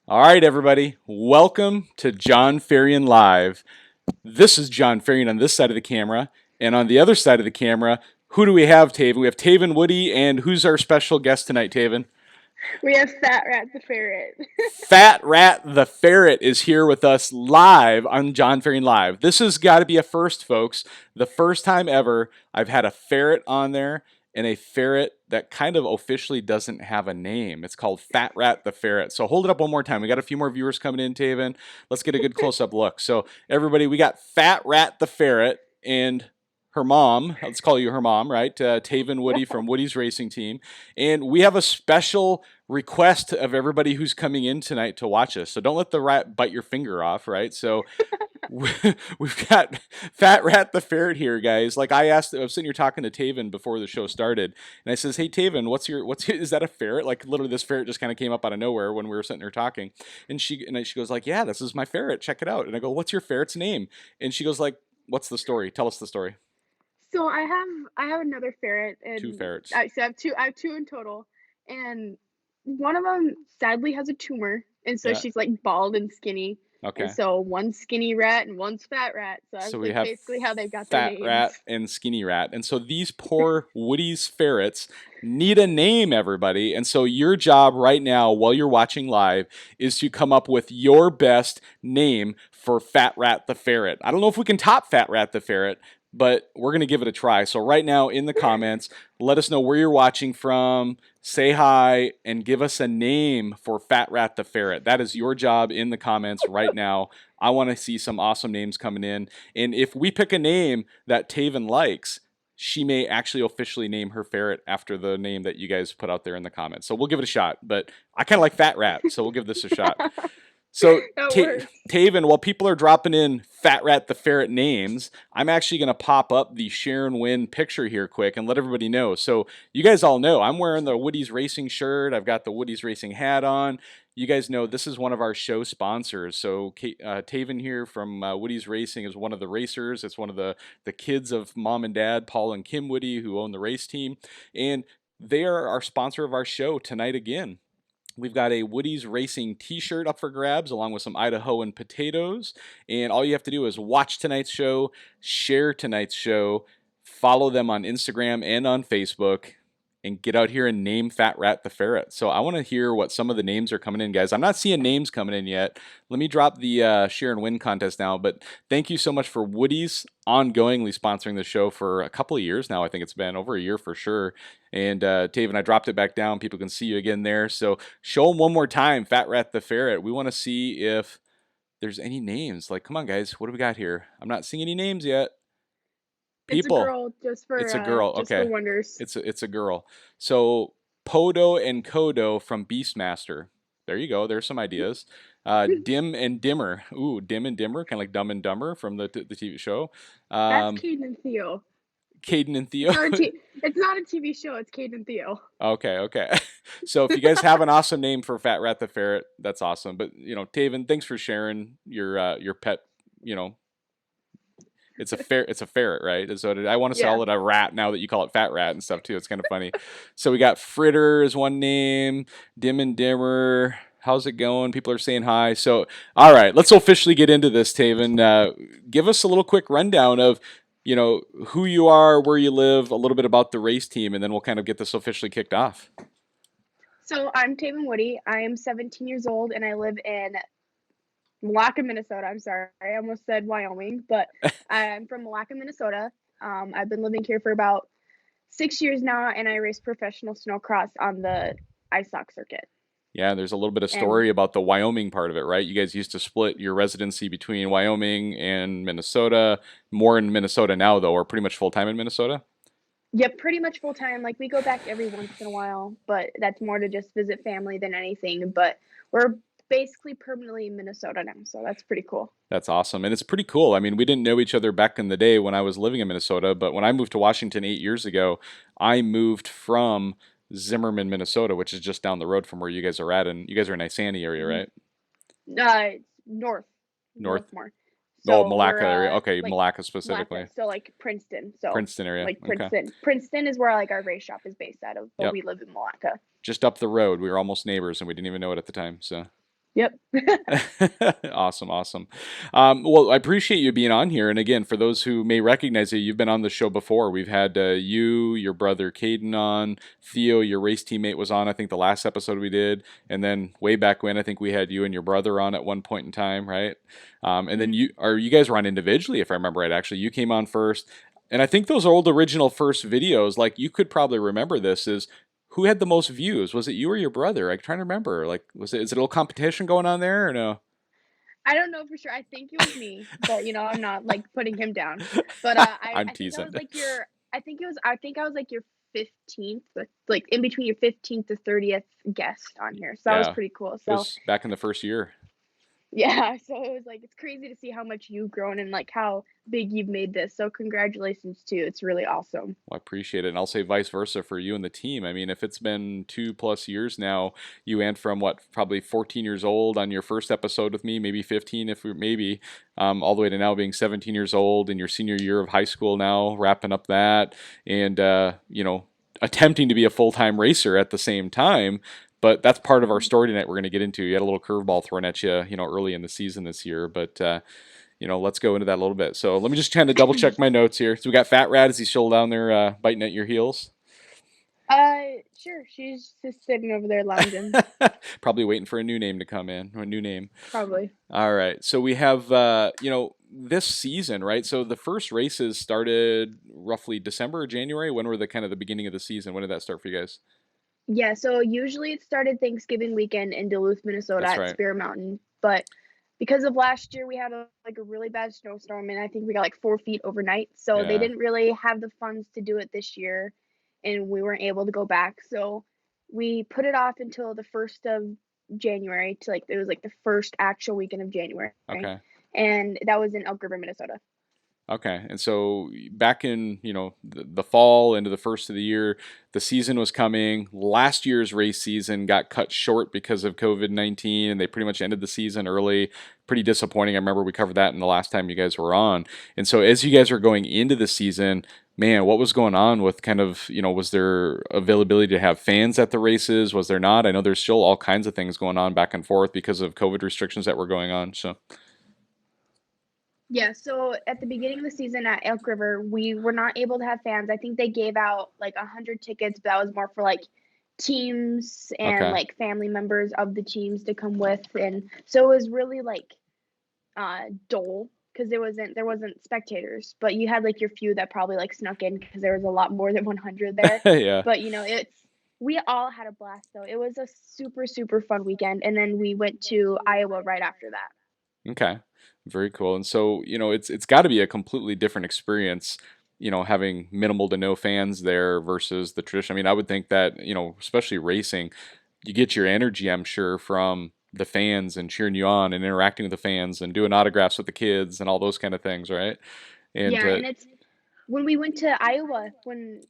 All right, everybody. Welcome to Jon Ferrian Live. This is Jon Ferrian on this side of the camera. And on the other side of the camera, who do we have, Taven? We have Taven Woodie, and who's our special guest tonight, Taven? We have Fat Rat the Ferret. Fat Rat the Ferret is here with us live on Jon Ferrian Live. This has got to be a first, folks. The first time ever I've had a ferret on there, and a ferret that kind of officially doesn't have a name. It's called Fat Rat the Ferret. So hold it up one more time. We got a few more viewers coming in, Taven. Let's get a good close up look. So, everybody, we got Fat Rat the Ferret and her mom. Let's call you her mom, right? Taven Woodie from Woodies Racing Team. And we have a special request of everybody who's coming in tonight to watch us. So don't let the rat bite your finger off, right? So we've got Fat Rat the Ferret here, guys. Like I asked, I was sitting here talking to Taven before the show started, and I says, "Hey Taven, is that a ferret?" Like literally, this ferret just kind of came up out of nowhere when we were sitting here talking, and she goes like, "Yeah, this is my ferret. Check it out." And I go, "What's your ferret's name?" And she goes like, "What's the story? Tell us the story." So I have another ferret, Two and ferrets. I have two in total, and one of them sadly has a tumor, and so Yeah. she's like bald and skinny, and Okay. so one's skinny rat and one's fat rat. So So that's we like have basically how they got their Fat names. Rat and Skinny Rat. And so these poor Woody's ferrets need a name, everybody. And so your job right now, while you're watching live, is to come up with your best name for Fat Rat the Ferret. I don't know if we can top Fat Rat the Ferret, but we're going to give it a try. So right now in the comments, let us know where you're watching from, say hi, and give us a name for Fat Rat the Ferret. That is your job in the comments right now. I want to see some awesome names coming in. And if we pick a name that Taven likes, she may actually officially name her ferret after the name that you guys put out there in the comments. So we'll give it a shot. But I kind of like Fat Rat, so we'll give this a shot. So, That works. Taven, while people are dropping in Fat Rat the Ferret names, I'm actually going to pop up the Sharon Wynn picture here quick and let everybody know. So, you guys all know I'm wearing the Woodies Racing shirt. I've got the Woodies Racing hat on. You guys know this is one of our show sponsors. So, Taven here from Woodies Racing is one of the racers. It's one of the kids of mom and dad, Paul and Kim Woodie, who own the race team. And they are our sponsor of our show tonight again. We've got a Woody's Racing t-shirt up for grabs along with some Idahoan potatoes. And all you have to do is watch tonight's show, share tonight's show, follow them on Instagram and on Facebook, and get out here and name Fat Rat the Ferret. So I want to hear what some of the names are coming in, guys. I'm not seeing names coming in yet. Let me drop the share and win contest now. But thank you so much for Woody's ongoingly sponsoring the show for a couple of years now. I think it's been over a year for sure. And Taven, I dropped it back down. People can see you again there. So show them one more time, Fat Rat the Ferret. We want to see if there's any names. Like, come on, guys. What do we got here? I'm not seeing any names yet. It's a People. girl It's a girl. just for Okay. wonders. It's a girl. So Podo and Kodo from Beastmaster. There you go. There's some ideas. Dim and Dimmer. Ooh, Dim and Dimmer, kind of like Dumb and Dumber from the TV show. That's Um, Caden and Theo. Caden and Theo. It's not a it's not a TV show. It's Caden and Theo. Okay, okay. So if you guys have an awesome name for Fat Rat the Ferret, that's awesome. But Taven, thanks for sharing your pet. You know, it's a ferret, right? And so I want to Yeah. sell it a rat now that you call it Fat Rat and stuff too. It's kind of funny. So we got Fritter is one name, Dim and Dimmer. How's it going? People are saying hi. So, all right, let's officially get into this, Taven. Give us a little quick rundown of, who you are, where you live, a little bit about the race team, and then we'll kind of get this officially kicked off. So I'm Taven Woodie. I am 17 years old and I live in Malacca, Minnesota. I'm sorry, I almost said Wyoming, but I'm from Malacca, Minnesota. I've been living here for about 6 years now, and I race professional snowcross on the ice stock circuit. Yeah, there's a little bit of And story about the Wyoming part of it, right? You guys used to split your residency between Wyoming and Minnesota. More in Minnesota now, though, or pretty much full time in Minnesota. yeah, pretty much full time. Like we go back every once in a while, but that's more to just visit family than anything. But we're basically permanently in Minnesota now, so that's pretty cool. That's awesome. And it's pretty cool. I mean, we didn't know each other back in the day when I was living in Minnesota, but when I moved to Washington 8 years ago, I moved from Zimmerman, Minnesota, which is just down the road from where you guys are at. And you guys are in Isani area, right? It's north, North. more. Oh, So we're Malacca area. Okay, like Malacca Malacca, specifically. so like Princeton. So Princeton area. like Okay. Princeton. Princeton is where like our race shop is based out of, but Yep. we live in Malacca. Just up the road. We were almost neighbors and we didn't even know it at the time. So. Yep. Awesome, awesome. Well, I appreciate you being on here. And again, for those who may recognize you, you've been on the show before. We've had you, your brother Caden on, Theo, your race teammate, was on, I think, the last episode we did. And then way back when, I think we had you and your brother on at one point in time, right? And then Mhm. you guys were on individually, if I remember right. Actually, you came on first. And I think those old original first videos, like you could probably remember this, is who had the most views? Was it you or your brother? I'm trying to remember. Like, is it a little competition going on there or no? I don't know for sure. I think it was me, but I'm not like putting him down. But I'm I think I teasing. was like your I think I was like your 15th, like in between your 15th to 30th guest on here. So that was Yeah, pretty cool. it So was back in the first year. yeah, so it was like it's crazy to see how much you've grown and like how big you've made this. So congratulations too. It's really awesome. Well, I appreciate it. And I'll say vice versa for you and the team. I mean, if it's been 2+ years now, you went from what, probably 14 years old on your first episode with me, maybe 15, if we maybe, all the way to now being 17 years old in your senior year of high school now, wrapping up that, and, attempting to be a full time racer at the same time. But that's part of our story tonight. We're going to get into. You had a little curveball thrown at you, early in the season this year, but let's go into that a little bit. So let me just kind of double check my notes here. So we got Fat Rat. Is he still down there biting at your heels? Sure. She's just sitting over there lounging, Probably waiting for a new name to come in, or a new name. probably. All right. So we have, this season, right? So the first races started roughly December or January. When were the kind of the beginning of the season? When did that start for you guys? Yeah, so usually it started Thanksgiving weekend in Duluth, Minnesota That's at right. Spear Mountain. But because of last year, we had like a really bad snowstorm, and I think we got like 4 feet overnight. So they Yeah. didn't really have the funds to do it this year, and we weren't able to go back. So we put it off until the 1st of January to like it was like the first actual weekend of January, Okay. and that was in Elk River, Minnesota. Okay. And so back in, the fall into the first of the year, the season was coming. Last year's race season got cut short because of COVID-19 and they pretty much ended the season early. Pretty disappointing. I remember we covered that in the last time you guys were on. And so as you guys are going into the season, man, what was going on with kind of, was there availability to have fans at the races? Was there not? I know there's still all kinds of things going on back and forth because of COVID restrictions that were going on. So, Yeah, so at the beginning of the season at Elk River, we were not able to have fans. I think they gave out like 100 tickets, but that was more for like teams and okay. like family members of the teams to come with. And so it was really like dull because there wasn't spectators, but you had like your few that probably like snuck in because there was a lot more than 100 there. Yeah. But we all had a blast though. It was a super super fun weekend, and then we went to Iowa right after that. Okay. Very cool. And so, it's got to be a completely different experience, having minimal to no fans there versus the tradition. I mean, I would think that, especially racing, you get your energy, I'm sure, from the fans and cheering you on and interacting with the fans and doing autographs with the kids and all those kind of things, right? And Yeah, and it's when we went to Iowa, going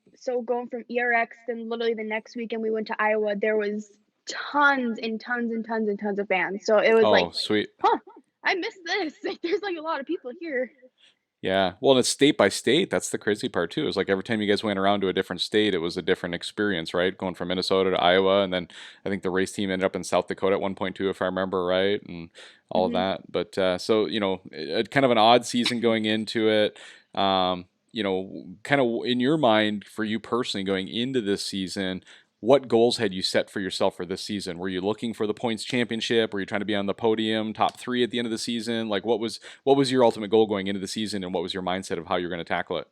from ERX, then literally the next weekend we went to Iowa, there was tons and tons and tons and tons of fans. So it was like, oh, sweet. huh, I missed this. Like, there's like a lot of people here. Yeah. Well, and it's state by state. That's the crazy part too. Is like every time you guys went around to a different state, it was a different experience, right? Going from Minnesota to Iowa, and then I think the race team ended up in South Dakota at one point too, if I remember right, and all of Hmm. that. But so kind of an odd season going into it. Kind of in your mind for you personally going into this season, what goals had you set for yourself for this season? Were you looking for the points championship? Were you trying to be on the podium, top three at the end of the season? Like, what was your ultimate goal going into the season, and what was your mindset of how you're going to tackle it?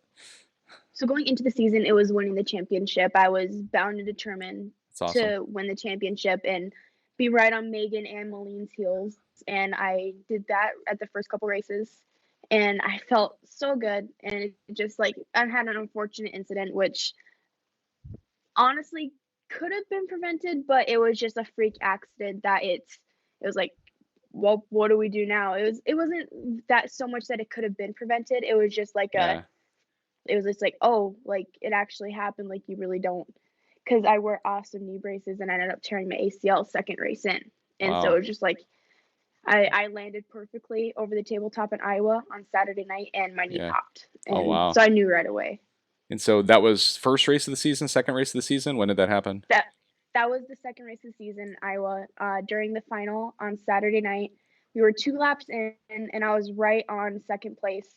So going into the season, it was winning the championship. I was bound and determined It's awesome. to win the championship and be right on Megan and Maline's heels. And I did that at the first couple races. And I felt so good. And it just like I had an unfortunate incident, which honestly could have been prevented, but it was just a freak accident that it was like, well, what do we do now? It wasn't that so much that it could have been prevented. It was just like Yeah. it was just like, oh, like it actually happened. Like you really don't, because I wear awesome knee braces and I ended up tearing my ACL second race in, and so it Wow. was just like I landed perfectly over the tabletop in Iowa on Saturday night, and my knee Yeah. popped, Oh and wow. so I knew right away. And so that was first race of the season, second race of the season. When did that happen? That that was the second race of the season in Iowa. During the final on Saturday night, we were 2 laps in, and I was right on second place,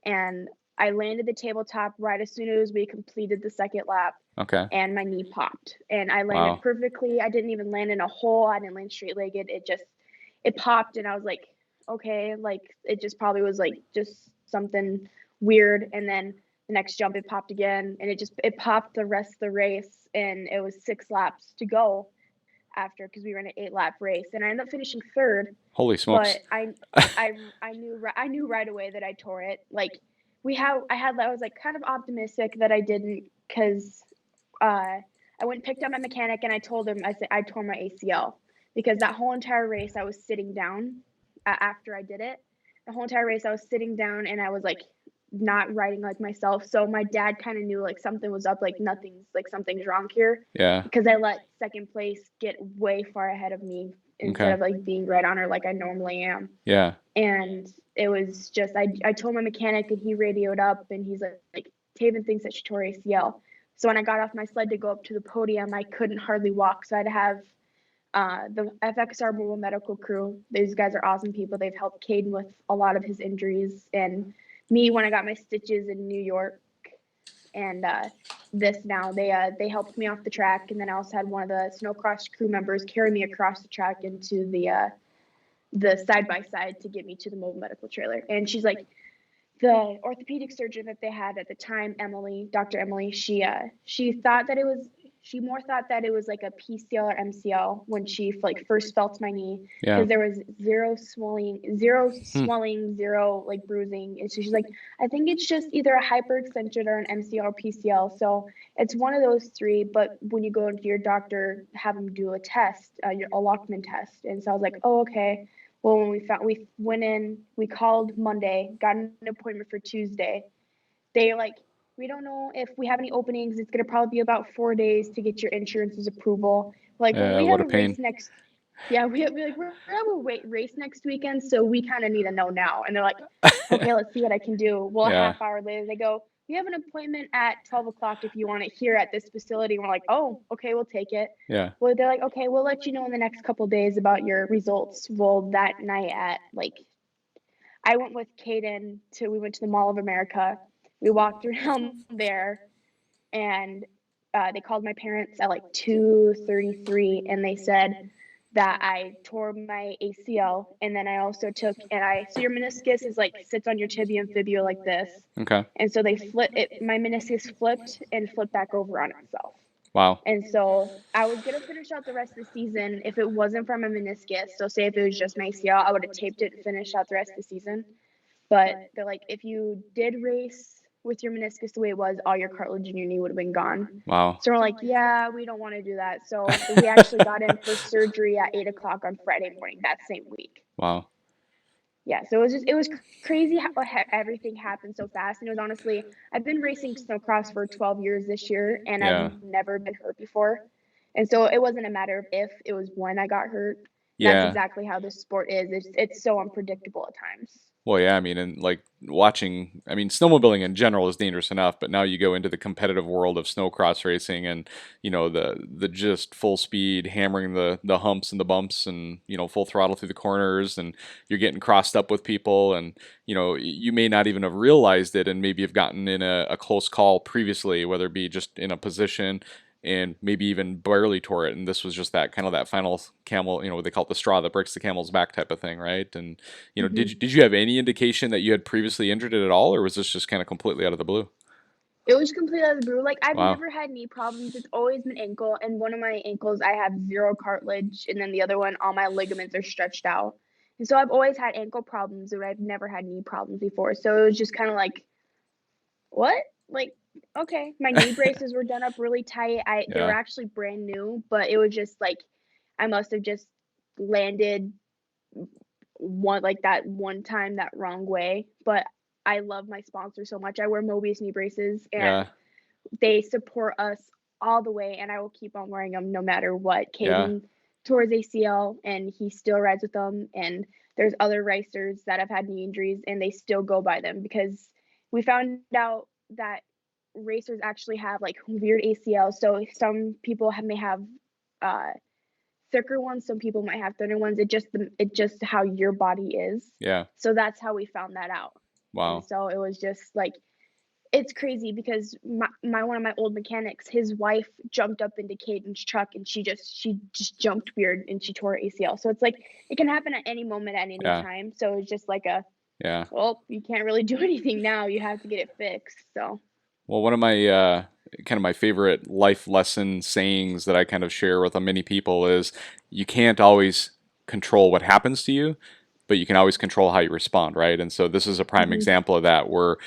and I landed the tabletop right as soon as we completed the second lap, Okay. and my knee popped, and I landed Wow. perfectly. I didn't even land in a hole. I didn't land straight legged. It popped, and I was like, okay, like it just probably was like just something weird, and then the next jump it popped again, and it popped the rest of the race, and it was 6 laps to go after because we ran an 8 lap race, and I ended up finishing third, Holy but smokes. I knew right away that I tore it. Like I was like kind of optimistic that I didn't because I went and picked up my mechanic and I told him I said I tore my ACL because that whole entire race I was sitting down after I did it. The whole entire race I was sitting down and I was like not riding like myself. So my dad kind of knew like something was up, like something's wrong here Yeah. because I let second place get way far ahead of me instead Okay. of like being right on her like I normally am. Yeah. And it was just I told my mechanic and he radioed up and he's like Taven thinks that she tore ACL. So when I got off my sled to go up to the podium, I couldn't hardly walk. So I'd have the FXR Mobile Medical Crew. These guys are awesome people. They've helped Caden with a lot of his injuries, and me when I got my stitches in New York, and this now they helped me off the track, and then I also had one of the Snocross crew members carry me across the track into the side by side to get me to the mobile medical trailer. And she's like, the orthopedic surgeon that they had at the time, Emily, Dr. Emily, she more thought that it was like a PCL or MCL when she like first felt my knee Yeah. because there was Hmm. zero like bruising. And so she's like, I think it's just either a hyperextension or an MCL or PCL. So it's one of those three. But when you go into your doctor, have them do a test, a Lockman test. And so I was like, oh okay. Well, when we went in, we called Monday, got an appointment for Tuesday. They like, we don't know if we have any openings. It's gonna probably be about 4 days to get your insurance's approval. Like, well, we What have a a race pain. next. Yeah, we're have a race next weekend, so we kind of need to know now. And they're like, okay, let's see what I can do. Well, a Yeah. half hour later, they go, we have an appointment at 12 o'clock if you want it here at this facility. And we're like, oh, okay, we'll take it. Yeah. Well, they're like, okay, we'll let you know in the next couple days about your results. Well, that night at like, I went with Kaden we went to the Mall of America. We walked around there and they called my parents at like 2:33 and they said that I tore my ACL and then I also took and I so your meniscus is like sits on your tibia and fibula like this. Okay. And so they flip it my meniscus flipped and flipped back over on itself. Wow. And so I was gonna finish out the rest of the season if it wasn't from a meniscus. So say if it was just my ACL, I would have taped it and finished out the rest of the season. But they're like, if you did race with your meniscus the way it was, all your cartilage in your knee would have been gone. Wow. So we're like, yeah, we don't want to do that. So we actually got in for surgery at 8 o'clock on Friday morning that same week. Wow. Yeah, so it was crazy how everything happened so fast. And it was honestly, I've been racing snowcross for 12 years this year, and I've Yeah. never been hurt before. And so it wasn't a matter of if, it was when I got hurt. And that's Yeah. exactly how this sport is. It's so unpredictable at times. Well, yeah, I mean, and like watching, I mean, snowmobiling in general is dangerous enough, but now you go into the competitive world of snowcross racing and, the just full speed hammering the humps and the bumps and, full throttle through the corners and you're getting crossed up with people and, you may not even have realized it and maybe have gotten in a close call previously, whether it be just in a position and maybe even barely tore it. And this was just that kind of that final camel, what they call it, the straw that breaks the camel's back type of thing, right? And did you have any indication that you had previously injured it at all, or was this just kind of completely out of the blue? It was completely out of the blue. Like I've Wow. never had knee problems. It's always been ankle, and one of my ankles I have zero cartilage, and then the other one all my ligaments are stretched out. And so I've always had ankle problems, but I've never had knee problems before. So it was just kind of like, what? Like, okay, my knee braces were done up really tight. They were Yeah. actually brand new, but it was just like I must have just landed that one time that wrong way. But I love my sponsor so much. I wear Mobius knee braces, and Yeah. they support us all the way, and I will keep on wearing them no matter what. Yeah. tore his ACL and he still rides with them. And there's other racers that have had knee injuries and they still go by them because we found out that racers actually have like weird ACLs. So some people may have uh, thicker ones, some people might have thinner ones. It just how your body is. Yeah. So that's how we found that out. And Wow. so it was just like it's crazy because my one of my old mechanics, his wife jumped up into Caden's truck and she just jumped weird and she tore her ACL. So it's like it can happen at any moment at any Yeah. time. So it's just like a Yeah. well, you can't really do anything now. You have to get it fixed. So Well, one of my kind of my favorite life lesson sayings that I kind of share with many people is you can't always control what happens to you, but you can always control how you respond, right? And so this is a prime mhm, example of that, where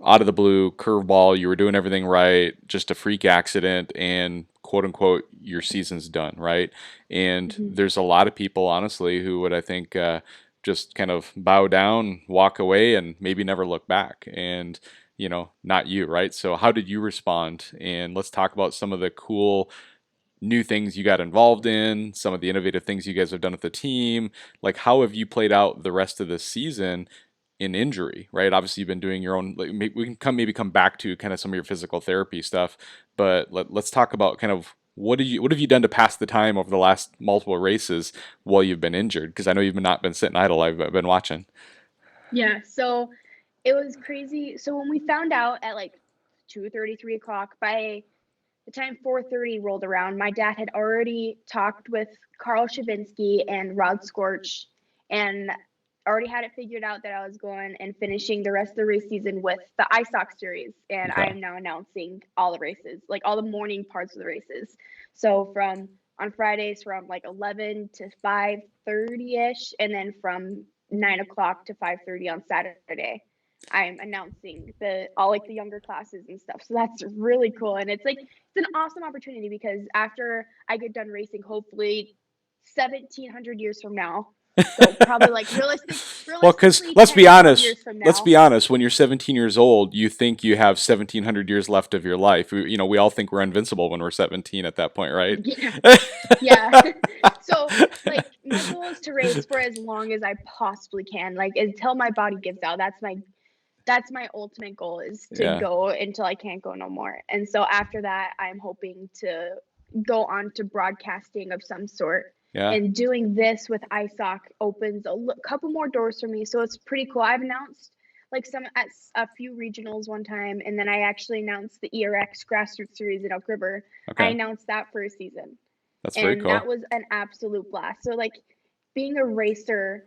out of the blue, curveball, you were doing everything right, just a freak accident, and quote unquote, your season's done, right? And mhm. there's a lot of people, honestly, who would, I think, just kind of bow down, walk away, and maybe never look back. And not you, right? So how did you respond? And let's talk about some of the cool new things you got involved in, some of the innovative things you guys have done with the team. Like, how have you played out the rest of the season in injury, right? Obviously, you've been doing your own. Like, we can maybe come back to kind of some of your physical therapy stuff, but let's talk about kind of what have you done to pass the time over the last multiple races while you've been injured? Because I know you've not been sitting idle. I've been watching. Yeah. So it was crazy. So when we found out at like 2:30, 3 o'clock, by the time 4:30 rolled around, my dad had already talked with Carl Shavinsky and Rod Scorch and already had it figured out that I was going and finishing the rest of the race season with the iSock series. And I Okay. am now announcing all the races, like all the morning parts of the races. So from on Fridays from like 11 to 5:30 ish, and then from 9 o'clock to 5:30 on Saturday. I'm announcing the all like the younger classes and stuff. So that's really cool. And it's like it's an awesome opportunity because after I get done racing, hopefully 1700 years from now. So probably like Well, because realistically 10 to 12 years from let's now. be honest. When you're 17 years old, you think you have 1700 years left of your life. We all think we're invincible when we're 17 at that point, right? Yeah. Yeah. So like my goal is to race for as long as I possibly can. Like until my body gives out. That's my ultimate goal is to Yeah, go until I can't go no more. And so after that, I'm hoping to go on to broadcasting of some sort. yeah. And doing this with ISOC opens couple more doors for me. So it's pretty cool. I've announced like some at a few regionals one time, and then I actually announced the ERX grassroots series in Elk River. I Okay, announced that for a season, that's very and cool. that was an absolute blast. So like being a racer,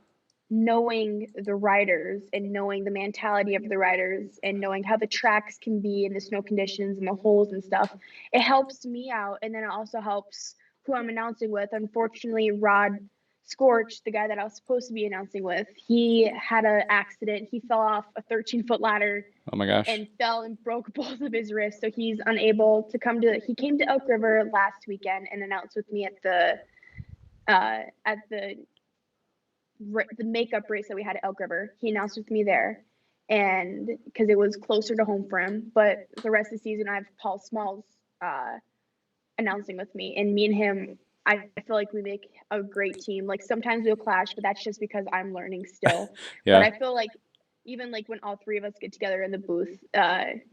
knowing the riders and knowing the mentality of the riders and knowing how the tracks can be and the snow conditions and the holes and stuff, it helps me out. And then it also helps who I'm announcing with. Unfortunately, Rod Scorch, the guy that I was supposed to be announcing with, he had an accident. He fell off a 13-foot ladder Oh my gosh. and fell and broke both of his wrists. So he's unable to come to. He came to Elk River last weekend and announced with me at the makeup race that we had at Elk River. He announced with me there, and because it was closer to home for him. But the rest of the season, I have Paul Smalls announcing with me, and me and him. I feel like we make a great team. Like sometimes we'll clash, but that's just because I'm learning still. But Yeah, I feel like even like when all three of us get together in the booth,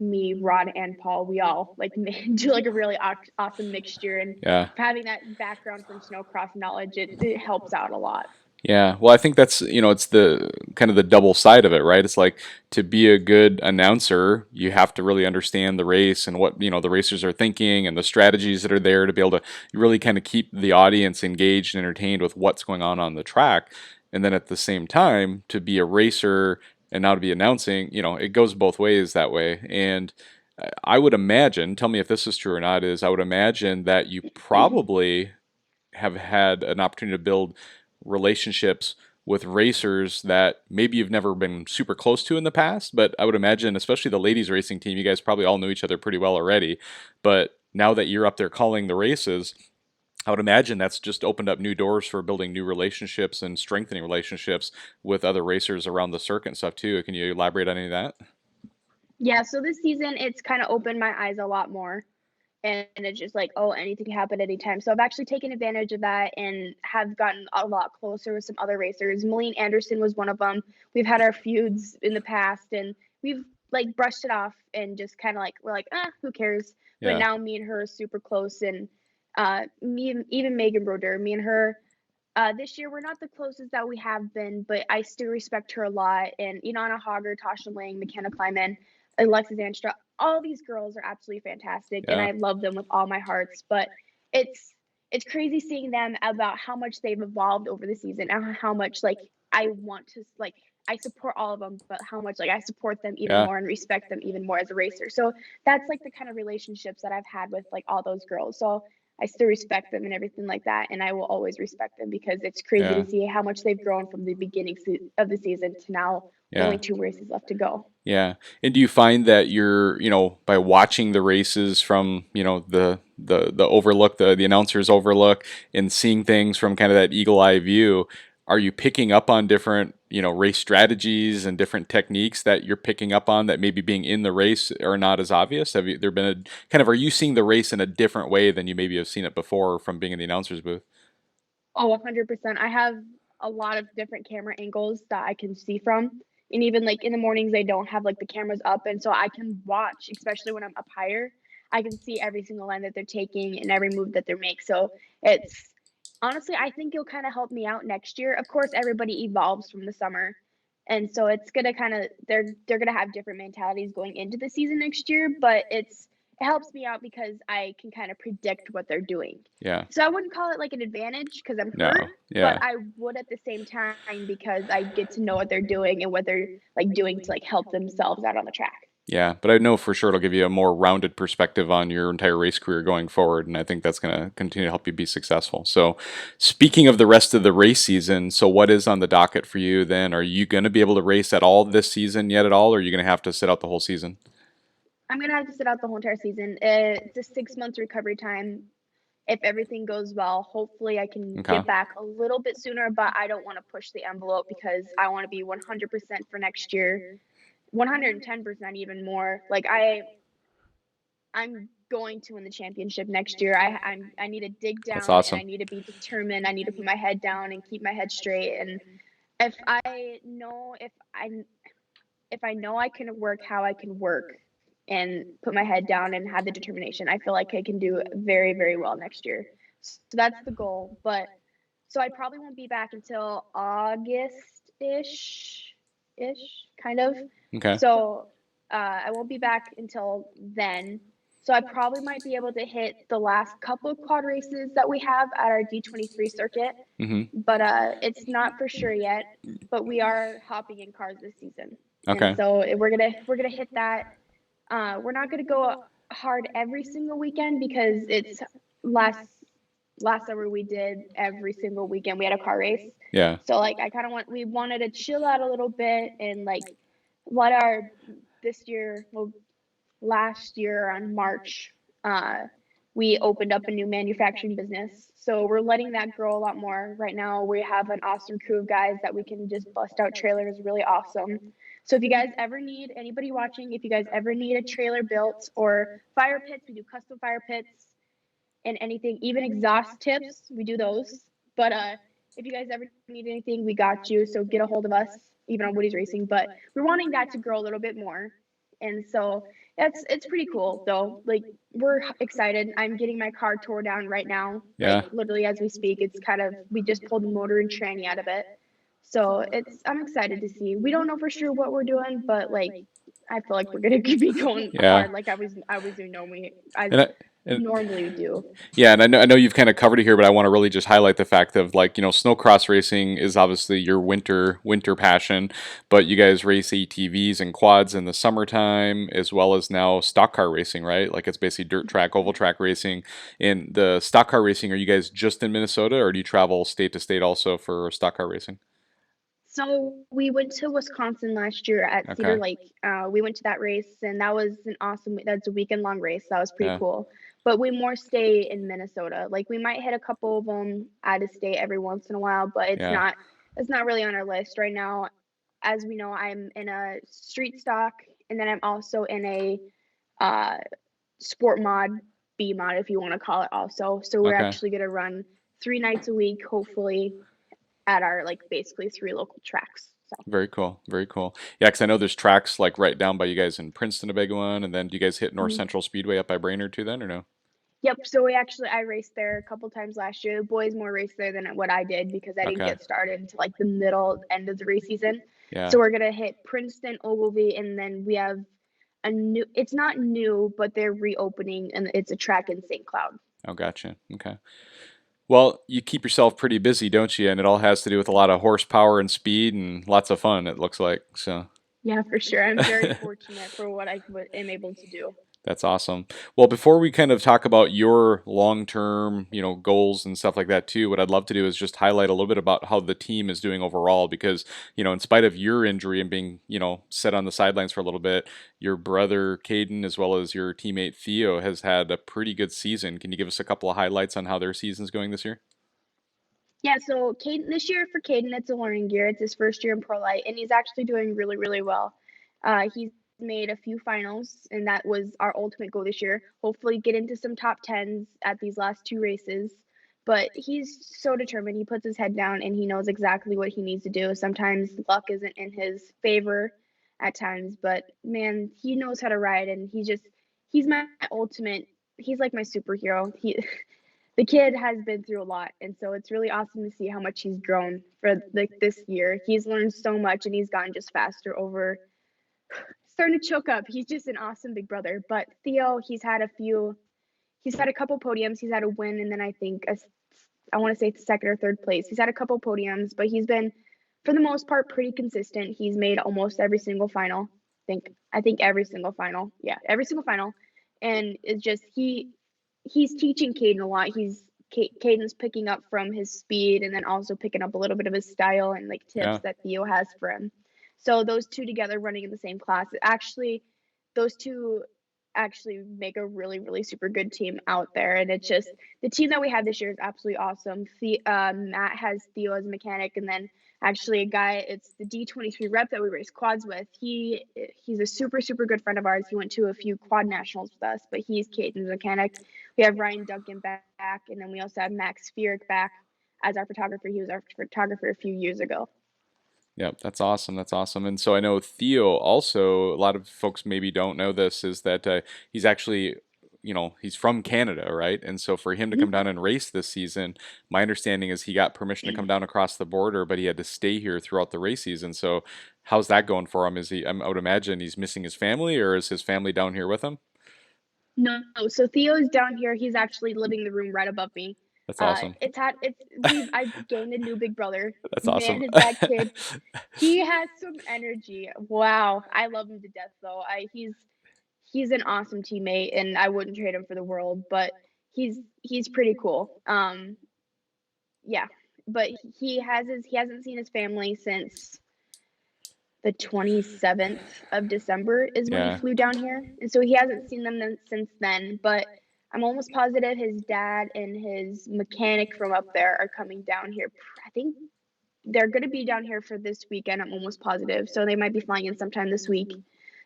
me, Rod, and Paul, we all like do like a really awesome mixture. And yeah. having that background from Snocross knowledge, it helps out a lot. Yeah, well, I think that's, it's the kind of the double side of it, right? It's like to be a good announcer, you have to really understand the race and what, the racers are thinking and the strategies that are there to be able to really kind of keep the audience engaged and entertained with what's going on the track. And then at the same time, to be a racer and now to be announcing, it goes both ways that way. And I would imagine, tell me if this is true or not, is I would imagine that you probably have had an opportunity to build relationships with racers that maybe you've never been super close to in the past. But I would imagine, especially the ladies racing team, you guys probably all knew each other pretty well already. But now that you're up there calling the races, I would imagine that's just opened up new doors for building new relationships and strengthening relationships with other racers around the circuit and stuff too. Can you elaborate on any of that? Yeah, so this season it's kind of opened my eyes a lot more and it's just like, oh, anything can happen anytime. So I've actually taken advantage of that and have gotten a lot closer with some other racers. Malene Anderson was one of them. We've had our feuds in the past, and we've like brushed it off and just kind of like we're like, who cares? But Yeah. now me and her are super close, and even Megan Broder, me and her. This year we're not the closest that we have been, but I still respect her a lot. And Inanna Hogger, Tasha Lang, McKenna Kleiman, Alexis Anstra, all these girls are absolutely fantastic, and Yeah. I love them with all my hearts. But it's it's crazy seeing them about how much they've evolved over the season and how much like I want to like I support all of them, but how much like I support them even Yeah. more and respect them even more as a racer. So that's like the kind of relationships that I've had with like all those girls. So I still respect them and everything like that, and I will always respect them because it's crazy Yeah. to see how much they've grown from the beginning of the season to now Yeah. only 2 races left to go. Yeah. And do you find that you're, by watching the races from, the overlook, the announcers overlook and seeing things from kind of that eagle eye view, are you picking up on different, race strategies and different techniques that you're picking up on that maybe being in the race are not as obvious? Have you there been a kind of are you seeing the race in a different way than you maybe have seen it before from being in the announcers booth? Oh, 100%. I have a lot of different camera angles that I can see from. And even like in the mornings, they don't have like the cameras up. And so I can watch, especially when I'm up higher, I can see every single line that they're taking and every move that they make. So it's honestly, I think it'll kind of help me out next year. Of course, everybody evolves from the summer. And so it's gonna kind of they're gonna have different mentalities going into the season next year, but it helps me out because I can kind of predict what they're doing. Yeah. So I wouldn't call it like an advantage because I'm No. hurt, but Yeah. I would at the same time because I get to know what they're doing and what they're like doing to like help themselves out on the track. Yeah, but I know for sure it'll give you a more rounded perspective on your entire race career going forward, and I think that's going to continue to help you be successful. So, speaking of the rest of the race season, so what is on the docket for you then? Are you going to be able to race at all this season yet at all, or are you going to have to sit out the whole season? I'm gonna have to sit out the whole entire season. It's a 6 months recovery time. If everything goes well, hopefully I can Okay. get back a little bit sooner, but I don't want to push the envelope because I want to be 100% for next year, 110% even more. Like I'm going to win the championship next year. I need to dig That's down and I awesome. need to be determined. I need to put my head down and keep my head straight. And if I know if I know I can work how I can work and put my head down and have the determination, I feel like I can do very, very well next year. So that's the goal. But so I probably won't be back until August ish, kind of. Okay. So I won't be back until then. So I probably might be able to hit the last couple of quad races that we have at our D23 circuit, Mm-hmm. but it's not for sure yet. But we are hopping in cars this season, and Okay. so we're gonna hit that. We're not gonna go hard every single weekend because it's last last summer we did every single weekend we had a car race. Yeah. So like I kind of we wanted to chill out a little bit and like let our this year well last year on March, we opened up a new manufacturing business. So we're letting that grow a lot more. Right now, we have an awesome crew of guys that we can just bust out trailers really awesome. So if you guys ever need anybody watching, if you guys ever need a trailer built or fire pits, we do custom fire pits and anything, even exhaust tips, we do those. But if you guys ever need anything, we got you. So get a hold of us, even on Woodies Racing. But we're wanting that to grow a little bit more, and so it's pretty cool though. Like we're excited. I'm getting my car tore down right now, like Yeah. literally as we speak. It's kind of we just pulled the motor and tranny out of it, so I'm excited to see. We don't know for sure what we're doing, but like I feel like we're gonna be going Yeah. hard, like I was doing normally as And I, and normally do. Yeah, and I know you've kind of covered it here, but I want to really just highlight the fact of like, snowcross racing is obviously your winter passion, but you guys race ATVs and quads in the summertime as well as now stock car racing, right? Like it's basically dirt track, oval track racing. In the stock car racing, are you guys just in Minnesota or do you travel state to state also for stock car racing? So we went to Wisconsin last year at Cedar Okay. Lake. We went to that race, and that was an awesome. That's a weekend long race. That was pretty Yeah. cool. But we more stay in Minnesota. Like we might hit a couple of them out of state every once in a while, but Yeah. it's not really on our list right now. As we know, I'm in a street stock, and then I'm also in a uh, sport mod B mod, if you want to call it also. So we're Okay. actually going to run 3 nights a week, hopefully, at our like basically 3 local tracks. So. Very cool. Very cool. Yeah, because I know there's tracks like right down by you guys in Princeton, a big one, and then do you guys hit North Mhm. Central Speedway up by Brainerd too then, or no? Yep. So I raced there a couple times last year. The boys more raced there than what I did because I didn't Okay. get started until like the middle end of the race season. Yeah. So we're gonna hit Princeton, Ogilvy, and then we have a new. It's not new, but they're reopening, and it's a track in St. Cloud. Oh, gotcha. Okay. Well, you keep yourself pretty busy, don't you? And it all has to do with a lot of horsepower and speed and lots of fun, it looks like. So Yeah, for sure. I'm very fortunate for what am able to do. that's awesome. Well, before we kind of talk about your long-term, goals and stuff like that too, what I'd love to do is just highlight a little bit about how the team is doing overall because, in spite of your injury and being, set on the sidelines for a little bit, your brother Caden as well as your teammate Theo has had a pretty good season. Can you give us a couple of highlights on how their season's going this year? Yeah, so Caden this year for Caden, it's a learning year. It's his first year in Pro Light, and he's actually doing really, really well. He's made a few finals, and that was our ultimate goal this year. Hopefully, get into some top tens at these last 2 races. But he's so determined. He puts his head down, and he knows exactly what he needs to do. Sometimes luck isn't in his favor at times, but man, he knows how to ride, and he's my ultimate. He's like my superhero. The kid has been through a lot, and so it's really awesome to see how much he's grown for like this year. He's learned so much, and he's gotten just faster over. Starting to choke up. He's just an awesome big brother. But Theo, he's had a couple podiums. He's had a win, and then I want to say second or third place. He's had a couple podiums, but he's been, for the most part, pretty consistent. He's made almost every single final. I think every single final. Yeah, every single final, and it's just he's teaching Caden a lot. Caden's picking up from his speed and then also picking up a little bit of his style and like tips Yeah. that Theo has for him. So those two together running in the same class, those two actually make a really, really super good team out there. And it's just the team that we have this year is absolutely awesome. Matt has Theo as a mechanic, and then actually a guy, it's the D23 rep that we race quads with. He's a super, super good friend of ours. He went to a few quad nationals with us, but he's Caden's mechanic. We have Ryan Duncan back, and then we also have Max Fierick back as our photographer. He was our photographer a few years ago. Yeah, that's awesome. That's awesome. And so I know Theo also, a lot of folks maybe don't know this, is that he's actually, he's from Canada, right? And so for him to come Mhm. down and race this season, my understanding is he got permission to come down across the border, but he had to stay here throughout the race season. So how's that going for him? I would imagine he's missing his family, or is his family down here with him? No, so Theo's down here. He's actually living the room right above me. That's awesome. I've gained a new big brother. That's awesome. Man, is that kid. He has some energy. Wow, I love him to death though. He's an awesome teammate, and I wouldn't trade him for the world. But he's pretty cool. Yeah, but he hasn't seen his family since the 27th of December is when he Yeah. flew down here. And so he hasn't seen them since then, but I'm almost positive his dad and his mechanic from up there are coming down here. I think they're going to be down here for this weekend. I'm almost positive. So they might be flying in sometime this week.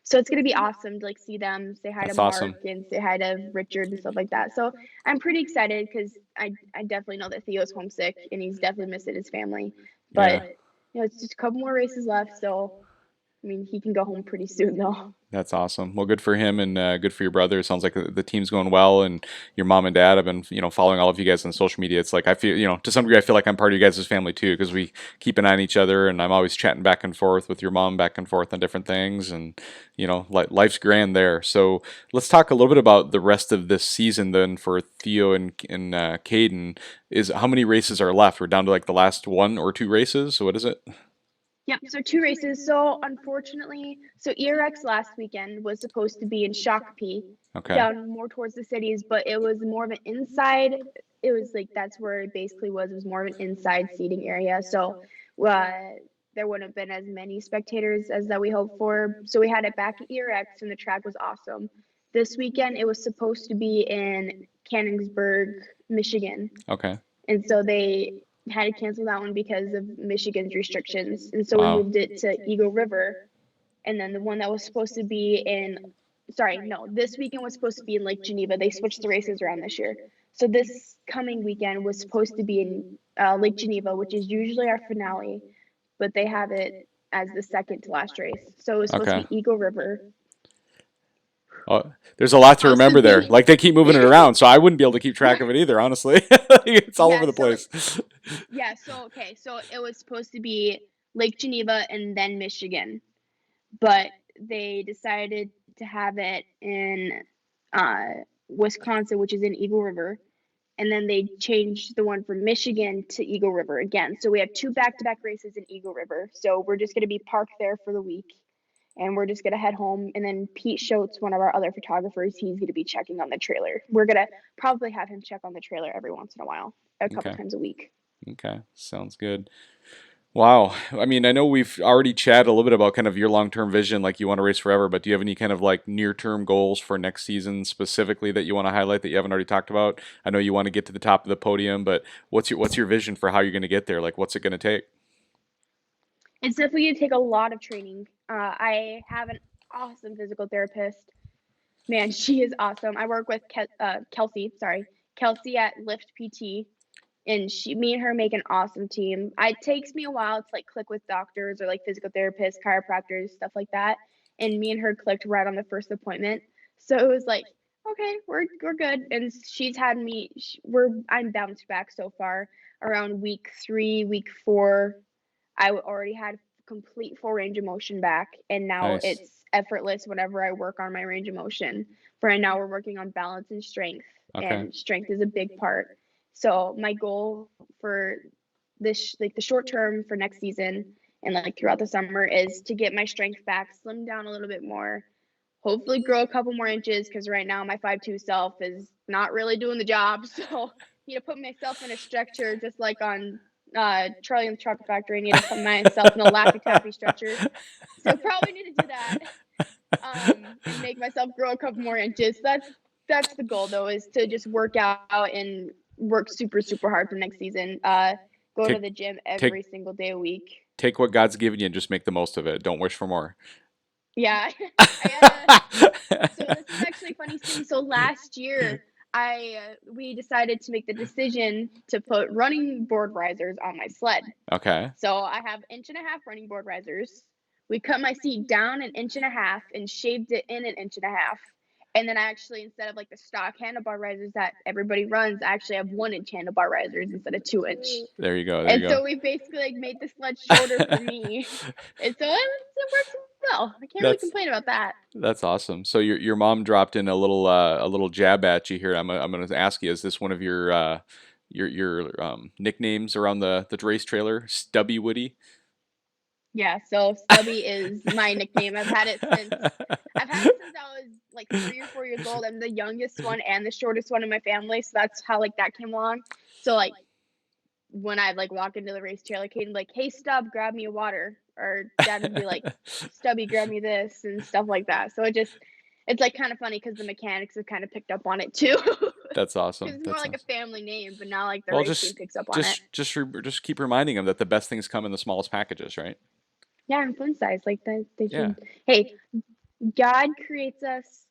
So it's going to be awesome to like see them, say hi to That's awesome. Mark and say hi to Richard and stuff like that. So I'm pretty excited because I definitely know that Theo's homesick and he's definitely missing his family. Yeah. But it's just a couple more races left, so I mean, he can go home pretty soon, though. That's awesome. Well, good for him and good for your brother. It sounds like the team's going well, and your mom and dad have been, following all of you guys on social media. It's like I feel, to some degree, I feel like I'm part of you guys' family too, because we keep an eye on each other, and I'm always chatting back and forth with your mom, back and forth on different things, and life's grand there. So let's talk a little bit about the rest of this season then for Theo and Caden. Is how many races are left? We're down to like the last one or two races. So what is it? Yep, so 2 races. So unfortunately, so ERX last weekend was supposed to be in Shakopee, Okay. down more towards the cities, but it was more of an inside. It was like that's where it basically was. It was more of an inside seating area. So uh, there wouldn't have been as many spectators as that we hoped for. So we had it back at ERX, and the track was awesome. This weekend, it was supposed to be in Canonsburg, Michigan. Okay. And so they had to cancel that one because of Michigan's restrictions. And so we Wow. moved it to Eagle River. And then the one that was supposed to be in sorry, no, this weekend was supposed to be in Lake Geneva. They switched the races around this year. So this coming weekend was supposed to be in Lake Geneva, which is usually our finale, but they have it as the second to last race. So it was supposed to Okay. be Eagle River. Oh, there's a lot to Also remember there. be Like they keep moving it around, so I wouldn't be able to keep track of it either. Honestly, it's all yeah, over the so place. yeah, so okay, so it was supposed to be Lake Geneva and then Michigan, but they decided to have it in uh, Wisconsin, which is in Eagle River, and then they changed the one from Michigan to Eagle River again. So we have two back-to-back races in Eagle River. So we're just going to be parked there for the week, and we're just going to head home. And then Pete Schultz, one of our other photographers, he's going to be checking on the trailer. We're going to probably have him check on the trailer every once in a while, a couple Okay. times a week. Okay. Sounds good. Wow. I mean, I know we've already chatted a little bit about kind of your long-term vision, like you want to race forever, but do you have any kind of like near-term goals for next season specifically that you want to highlight that you haven't already talked about? I know you want to get to the top of the podium, but what's your vision for how you're going to get there? Like, what's it going to take? It's definitely going to take a lot of training. I have an awesome physical therapist. Man, she is awesome. I work with Kelsey at Lift PT, and me and her make an awesome team. It takes me a while to like click with doctors or like physical therapists, chiropractors, stuff like that. And me and her clicked right on the first appointment. So it was like, okay, we're good. And she's had me. I'm bounced back so far. Around week 3, week 4, I already had complete full range of motion back, and now Nice. it's effortless whenever I work on my range of motion. For right now, we're working on balance Okay. and strength is a big part. So my goal for this, like the short term for next season and like throughout the summer, is to get my strength back, slim down a little bit more, hopefully grow a couple more inches because right now my 5'2" self is not really doing the job. So need to put myself in a stretcher just like on Charlie and the Chocolate Factory. I need to put myself in a Laffy Taffy stretcher. So probably need to do that and make myself grow a couple more inches. That's the goal though, is to just work out and work super super hard for next season. Go to take the gym take every single day a week. take what God's given you and just make the most of it. Don't wish for more. Yeah, I So this is actually a funny thing. So last year, I we decided to make the decision to put running board risers on my sled. Okay. So I have 1.5-inch running board risers. We cut my seat down 1.5 inches and shaved it in 1.5 inches. And then I actually, instead of like the stock handlebar risers that everybody runs, I actually have 1-inch handlebar risers instead of 2-inch. There you go. There you And go. so we basically like made the sled shorter for me. And so it works well. I can't really That's complain about that. that's awesome. So your mom dropped in a little jab at you here. I'm gonna ask you, is this one of your nicknames around the race trailer? Stubby Woody? Yeah, so Stubby is my nickname. I've had it since I was like 3 or 4 years old. I'm the youngest one and the shortest one in my family, so that's how like that came along. So like when I'd like walk into the race trailer, Kaden like, "Hey Stub, grab me a water," or Dad would be like, "Stubby, grab me this," and stuff like that. So it's like kind of funny because the mechanics have kind of picked up on it too, because That's awesome. it's more That's like a awesome. family name, but now like the Well, race team picks up on it. just keep reminding them that the best things come in the smallest packages, right? Yeah, and fun size like that. They Yeah. should. Hey, God creates us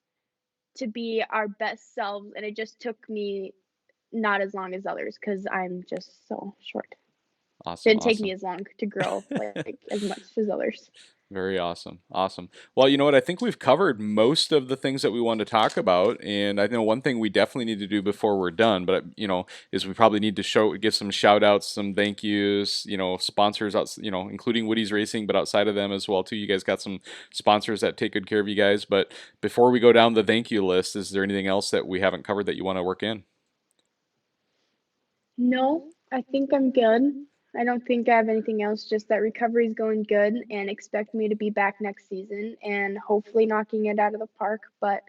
to be our best selves, and it just took me not as long as others because I'm just so short. Awesome. Didn't take me Awesome. as long to grow like as much as others. Very awesome. Awesome. Well, you know what? I think we've covered most of the things that we wanted to talk about. And I know one thing we definitely need to do before we're done, but is we probably need to give some shout outs, some thank yous, sponsors out, including Woodies Racing, but outside of them as well too. You guys got some sponsors that take good care of you guys. But before we go down the thank you list, is there anything else that we haven't covered that you want to work in? No, I think I'm good. I don't think I have anything else. Just that recovery is going good, and expect me to be back next season and hopefully knocking it out of the park. But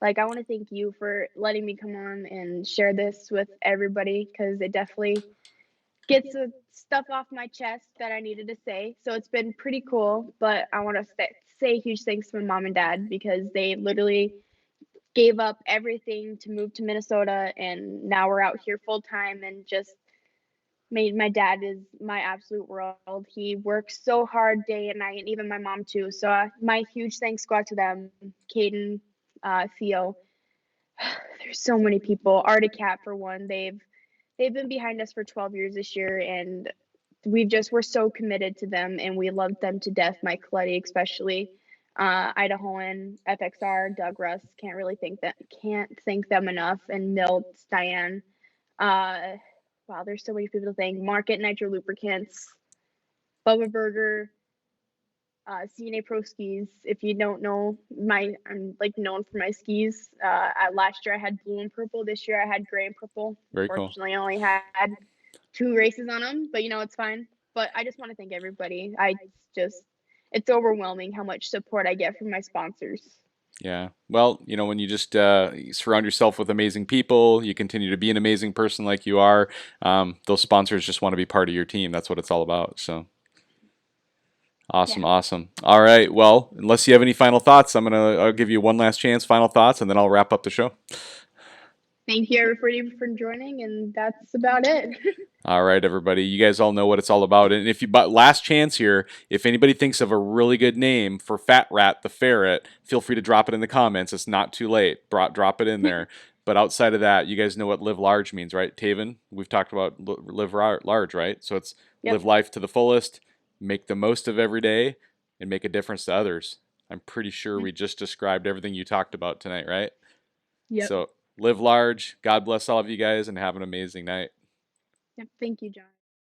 like, I want to thank you for letting me come on and share this with everybody because it definitely gets the stuff off my chest that I needed to say. So it's been pretty cool. But I want to say huge thanks to my mom and dad because they literally gave up everything to move to Minnesota, and now we're out here full time and just made my dad is my absolute world. He works so hard day and night, and even my mom too. So my huge thanks go out to them, Caden. Theo. There's so many people. Articat for one. They've been behind us for 12 years this year, and we're so committed to them, and we love them to death. Mike Coletti especially, Idahoan, FXR, Doug Russ. Can't thank them enough. And Milt, Diane. Wow, there's so many people to thank. Market Nitro Lubricants, Bubba Burger, CNA Pro Skis. If you don't know, I'm like known for my skis. Last year I had blue and purple. This year I had gray and purple. Very cool. Unfortunately, I only had 2 races on them, but it's fine. But I just want to thank everybody. It's overwhelming how much support I get from my sponsors. Yeah. Well, when you just you surround yourself with amazing people, you continue to be an amazing person like you are. Those sponsors just want to be part of your team. That's what it's all about. So. Awesome, Yeah. awesome. All right. Well, unless you have any final thoughts, I'll give you one last chance, final thoughts, and then I'll wrap up the show. Thank you everybody for joining, and that's about it. All right, everybody. You guys all know what it's all about. And but last chance here, if anybody thinks of a really good name for Fat Rat the Ferret, feel free to drop it in the comments. It's not too late. Drop it in there. But outside of that, you guys know what live large means, right? Taven, we've talked about live large, right? So it's live life to the fullest, make the most of every day, and make a difference to others. I'm pretty sure we just described everything you talked about tonight, right? Yep. So live large. God bless all of you guys, and have an amazing night. Yep. Thank you, John.